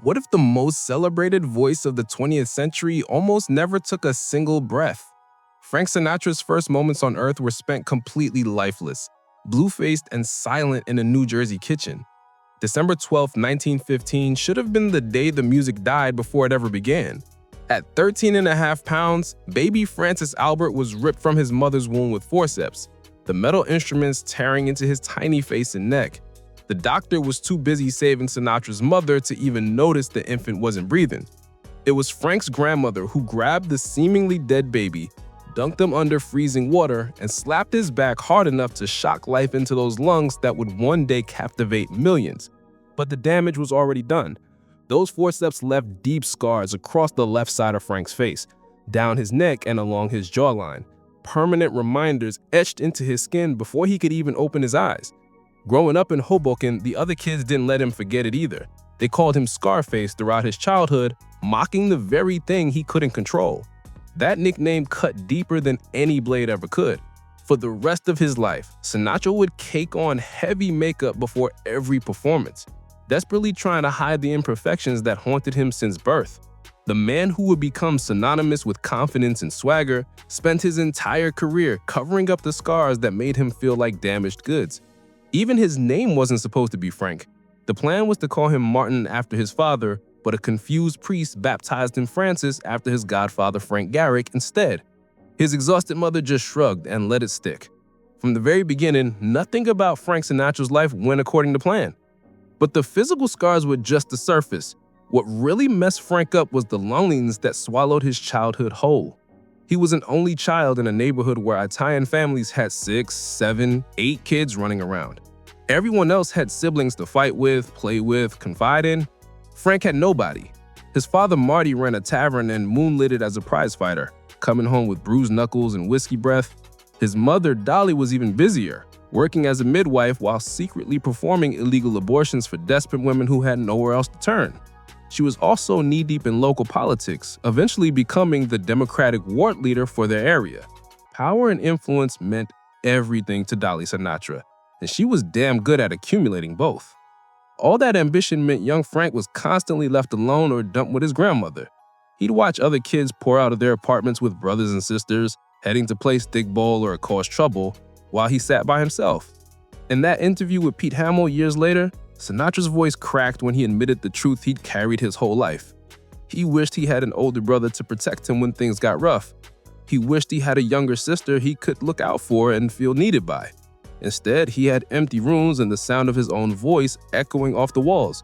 What if the most celebrated voice of the 20th century almost never took a single breath? Frank Sinatra's first moments on Earth were spent completely lifeless, blue-faced and silent in a New Jersey kitchen. December 12, 1915 should have been the day the music died before it ever began. At 13.5 pounds, baby Francis Albert was ripped from his mother's womb with forceps, the metal instruments tearing into his tiny face and neck. The doctor was too busy saving Sinatra's mother to even notice the infant wasn't breathing. It was Frank's grandmother who grabbed the seemingly dead baby, dunked him under freezing water, and slapped his back hard enough to shock life into those lungs that would one day captivate millions. But the damage was already done. Those forceps left deep scars across the left side of Frank's face, down his neck and along his jawline, permanent reminders etched into his skin before he could even open his eyes. Growing up in Hoboken, the other kids didn't let him forget it either. They called him Scarface throughout his childhood, mocking the very thing he couldn't control. That nickname cut deeper than any blade ever could. For the rest of his life, Sinatra would cake on heavy makeup before every performance, desperately trying to hide the imperfections that haunted him since birth. The man who would become synonymous with confidence and swagger spent his entire career covering up the scars that made him feel like damaged goods. Even his name wasn't supposed to be Frank. The plan was to call him Martin after his father, but a confused priest baptized him Francis after his godfather Frank Garrick instead. His exhausted mother just shrugged and let it stick. From the very beginning, nothing about Frank Sinatra's life went according to plan. But the physical scars were just the surface. What really messed Frank up was the loneliness that swallowed his childhood whole. He was an only child in a neighborhood where Italian families had 6, 7, 8 kids running around. Everyone else had siblings to fight with, play with, confide in. Frank had nobody. His father Marty ran a tavern and moonlit it as a prize fighter, coming home with bruised knuckles and whiskey breath. His mother Dolly was even busier, working as a midwife while secretly performing illegal abortions for desperate women who had nowhere else to turn. She was also knee-deep in local politics, eventually becoming the Democratic ward leader for their area. Power and influence meant everything to Dolly Sinatra, and she was damn good at accumulating both. All that ambition meant young Frank was constantly left alone or dumped with his grandmother. He'd watch other kids pour out of their apartments with brothers and sisters, heading to play stickball or cause trouble, while he sat by himself. In that interview with Pete Hamill years later, Sinatra's voice cracked when he admitted the truth he'd carried his whole life. He wished he had an older brother to protect him when things got rough. He wished he had a younger sister he could look out for and feel needed by. Instead, he had empty rooms and the sound of his own voice echoing off the walls.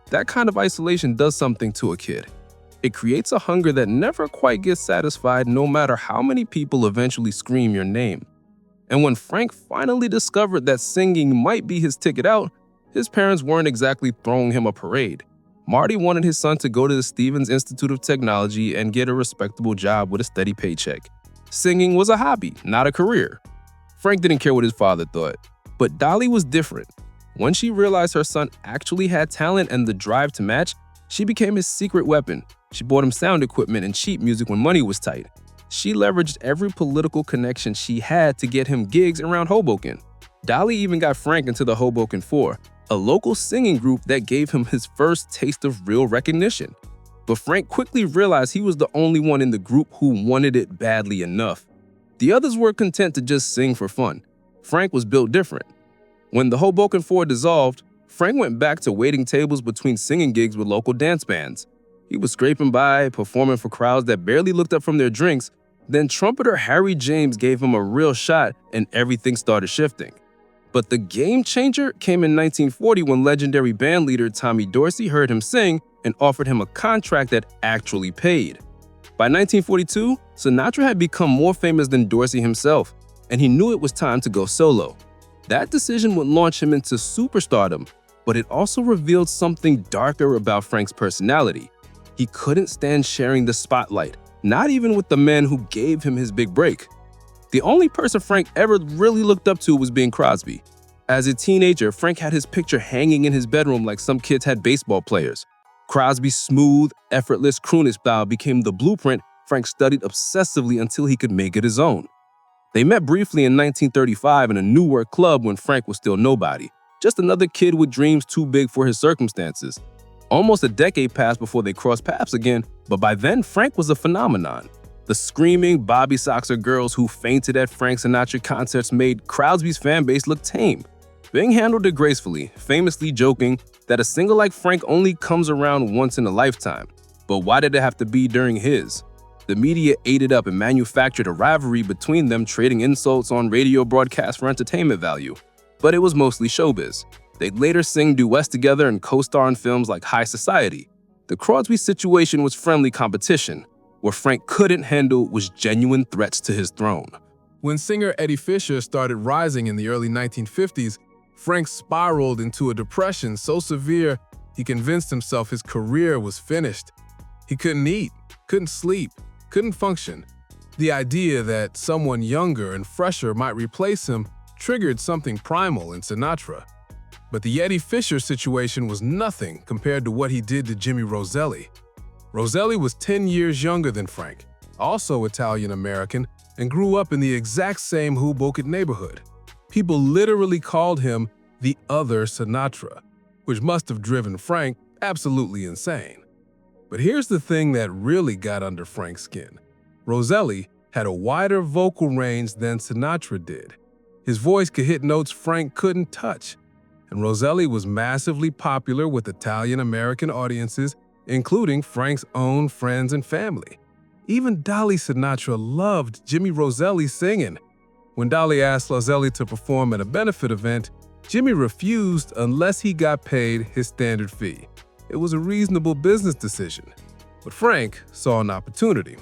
That kind of isolation does something to a kid. It creates a hunger that never quite gets satisfied no matter how many people eventually scream your name. And when Frank finally discovered that singing might be his ticket out, his parents weren't exactly throwing him a parade. Marty wanted his son to go to the Stevens Institute of Technology and get a respectable job with a steady paycheck. Singing was a hobby, not a career. Frank didn't care what his father thought. But Dolly was different. Once she realized her son actually had talent and the drive to match, she became his secret weapon. She bought him sound equipment and cheap music when money was tight. She leveraged every political connection she had to get him gigs around Hoboken. Dolly even got Frank into the Hoboken Four, a local singing group that gave him his first taste of real recognition. But Frank quickly realized he was the only one in the group who wanted it badly enough. The others were content to just sing for fun. Frank was built different. When the Hoboken Four dissolved, Frank went back to waiting tables between singing gigs with local dance bands. He was scraping by, performing for crowds that barely looked up from their drinks. Then trumpeter Harry James gave him a real shot and everything started shifting. But the game changer came in 1940 when legendary bandleader Tommy Dorsey heard him sing and offered him a contract that actually paid. By 1942, Sinatra had become more famous than Dorsey himself, and he knew it was time to go solo. That decision would launch him into superstardom, but it also revealed something darker about Frank's personality. He couldn't stand sharing the spotlight, not even with the man who gave him his big break. The only person Frank ever really looked up to was Bing Crosby. As a teenager, Frank had his picture hanging in his bedroom like some kids had baseball players. Crosby's smooth, effortless crooning style became the blueprint Frank studied obsessively until he could make it his own. They met briefly in 1935 in a Newark club when Frank was still nobody, just another kid with dreams too big for his circumstances. Almost a decade passed before they crossed paths again, but by then Frank was a phenomenon. The screaming Bobby Soxer girls who fainted at Frank Sinatra concerts made Crosby's fan base look tame. Bing handled it gracefully, famously joking that a singer like Frank only comes around once in a lifetime. But why did it have to be during his? The media ate it up and manufactured a rivalry between them, trading insults on radio broadcasts for entertainment value. But it was mostly showbiz. They'd later sing duets together and co-star in films like High Society. The Crosby situation was friendly competition. What Frank couldn't handle was genuine threats to his throne. When singer Eddie Fisher started rising in the early 1950s, Frank spiraled into a depression so severe he convinced himself his career was finished. He couldn't eat, couldn't sleep, couldn't function. The idea that someone younger and fresher might replace him triggered something primal in Sinatra. But the Eddie Fisher situation was nothing compared to what he did to Jimmy Roselli. Roselli was 10 years younger than Frank, also Italian-American, and grew up in the exact same Hoboken neighborhood. People literally called him the other Sinatra, which must have driven Frank absolutely insane. But here's the thing that really got under Frank's skin. Roselli had a wider vocal range than Sinatra did. His voice could hit notes Frank couldn't touch. And Roselli was massively popular with Italian-American audiences, including Frank's own friends and family. Even Dolly Sinatra loved Jimmy Roselli singing. When Dolly asked Roselli to perform at a benefit event, Jimmy refused unless he got paid his standard fee. It was a reasonable business decision. But Frank saw an opportunity.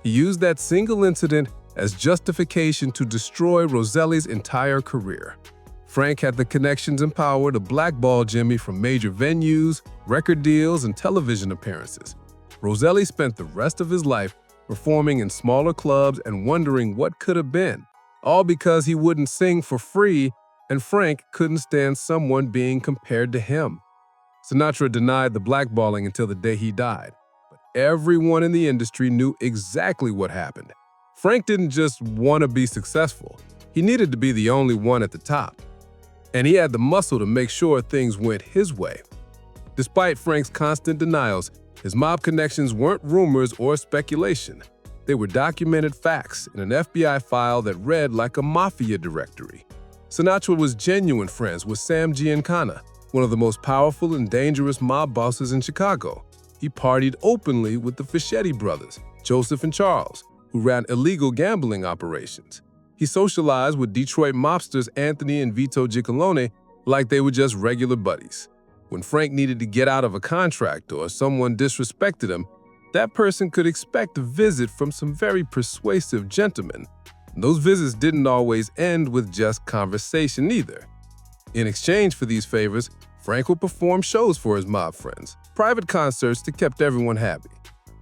He used that single incident as justification to destroy Roselli's entire career. Frank had the connections and power to blackball Jimmy from major venues, record deals, and television appearances. Roselli spent the rest of his life performing in smaller clubs and wondering what could have been, all because he wouldn't sing for free and Frank couldn't stand someone being compared to him. Sinatra denied the blackballing until the day he died, but everyone in the industry knew exactly what happened. Frank didn't just want to be successful, he needed to be the only one at the top. And he had the muscle to make sure things went his way. Despite Frank's constant denials, his mob connections weren't rumors or speculation. They were documented facts in an FBI file that read like a mafia directory. Sinatra was genuine friends with Sam Giancana, one of the most powerful and dangerous mob bosses in Chicago. He partied openly with the Fischetti brothers, Joseph and Charles, who ran illegal gambling operations. He socialized with Detroit mobsters Anthony and Vito Giacalone like they were just regular buddies. When Frank needed to get out of a contract or someone disrespected him, that person could expect a visit from some very persuasive gentlemen. Those visits didn't always end with just conversation either. In exchange for these favors, Frank would perform shows for his mob friends, private concerts that kept everyone happy.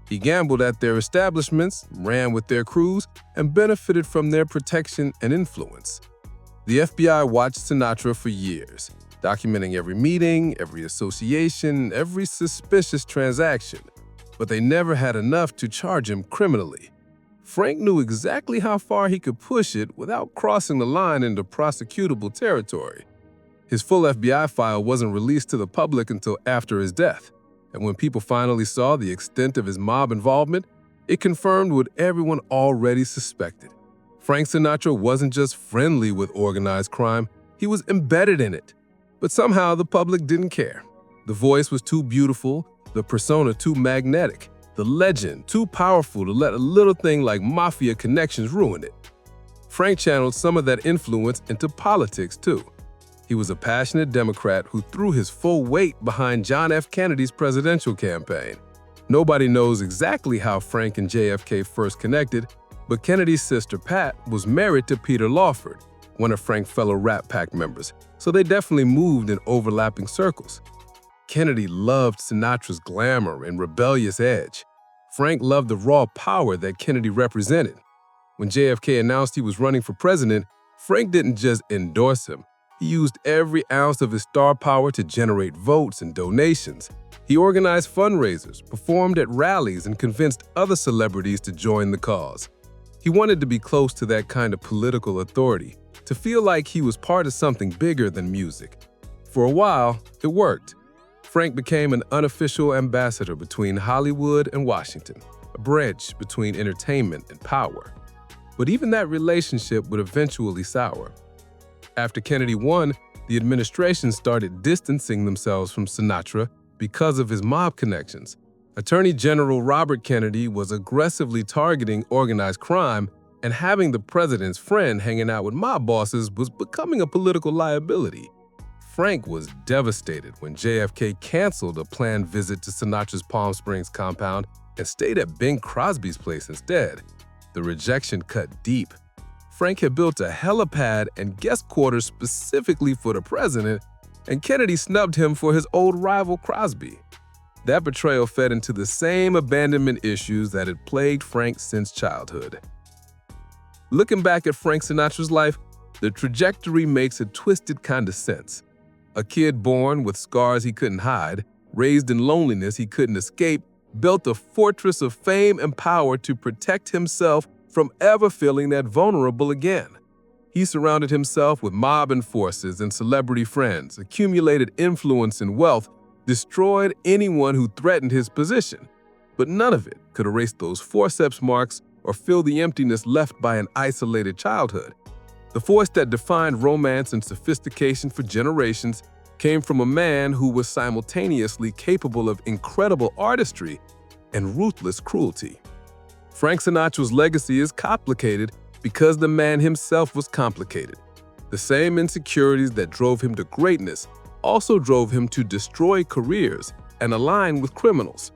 He gambled at their establishments, ran with their crews, and benefited from their protection and influence. The FBI watched Sinatra for years, documenting every meeting, every association, every suspicious transaction. But they never had enough to charge him criminally. Frank knew exactly how far he could push it without crossing the line into prosecutable territory. His full FBI file wasn't released to the public until after his death. And when people finally saw the extent of his mob involvement, it confirmed what everyone already suspected. Frank Sinatra wasn't just friendly with organized crime, he was embedded in it. But somehow the public didn't care. The voice was too beautiful, the persona too magnetic, the legend too powerful to let a little thing like mafia connections ruin it. Frank channeled some of that influence into politics too. He was a passionate Democrat who threw his full weight behind John F. Kennedy's presidential campaign. Nobody knows exactly how Frank and JFK first connected, but Kennedy's sister Pat was married to Peter Lawford, one of Frank's fellow Rat Pack members, so they definitely moved in overlapping circles. Kennedy loved Sinatra's glamour and rebellious edge. Frank loved the raw power that Kennedy represented. When JFK announced he was running for president, Frank didn't just endorse him. He used every ounce of his star power to generate votes and donations. He organized fundraisers, performed at rallies, and convinced other celebrities to join the cause. He wanted to be close to that kind of political authority, to feel like he was part of something bigger than music. For a while, it worked. Frank became an unofficial ambassador between Hollywood and Washington, a bridge between entertainment and power. But even that relationship would eventually sour. After Kennedy won, the administration started distancing themselves from Sinatra because of his mob connections. Attorney General Robert Kennedy was aggressively targeting organized crime, and having the president's friend hanging out with mob bosses was becoming a political liability. Frank was devastated when JFK canceled a planned visit to Sinatra's Palm Springs compound and stayed at Bing Crosby's place instead. The rejection cut deep. Frank had built a helipad and guest quarters specifically for the president, and Kennedy snubbed him for his old rival Crosby. That betrayal fed into the same abandonment issues that had plagued Frank since childhood. Looking back at Frank Sinatra's life, the trajectory makes a twisted kind of sense. A kid born with scars he couldn't hide, raised in loneliness he couldn't escape, built a fortress of fame and power to protect himself from ever feeling that vulnerable again. He surrounded himself with mob enforcers and celebrity friends, accumulated influence and wealth, destroyed anyone who threatened his position. But none of it could erase those forceps marks or fill the emptiness left by an isolated childhood. The force that defined romance and sophistication for generations came from a man who was simultaneously capable of incredible artistry and ruthless cruelty. Frank Sinatra's legacy is complicated because the man himself was complicated. The same insecurities that drove him to greatness also drove him to destroy careers and align with criminals.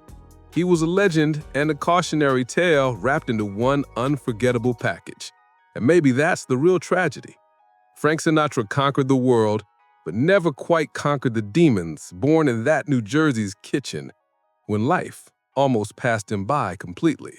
He was a legend and a cautionary tale wrapped into one unforgettable package. And maybe that's the real tragedy. Frank Sinatra conquered the world, but never quite conquered the demons born in that New Jersey's kitchen when life almost passed him by completely.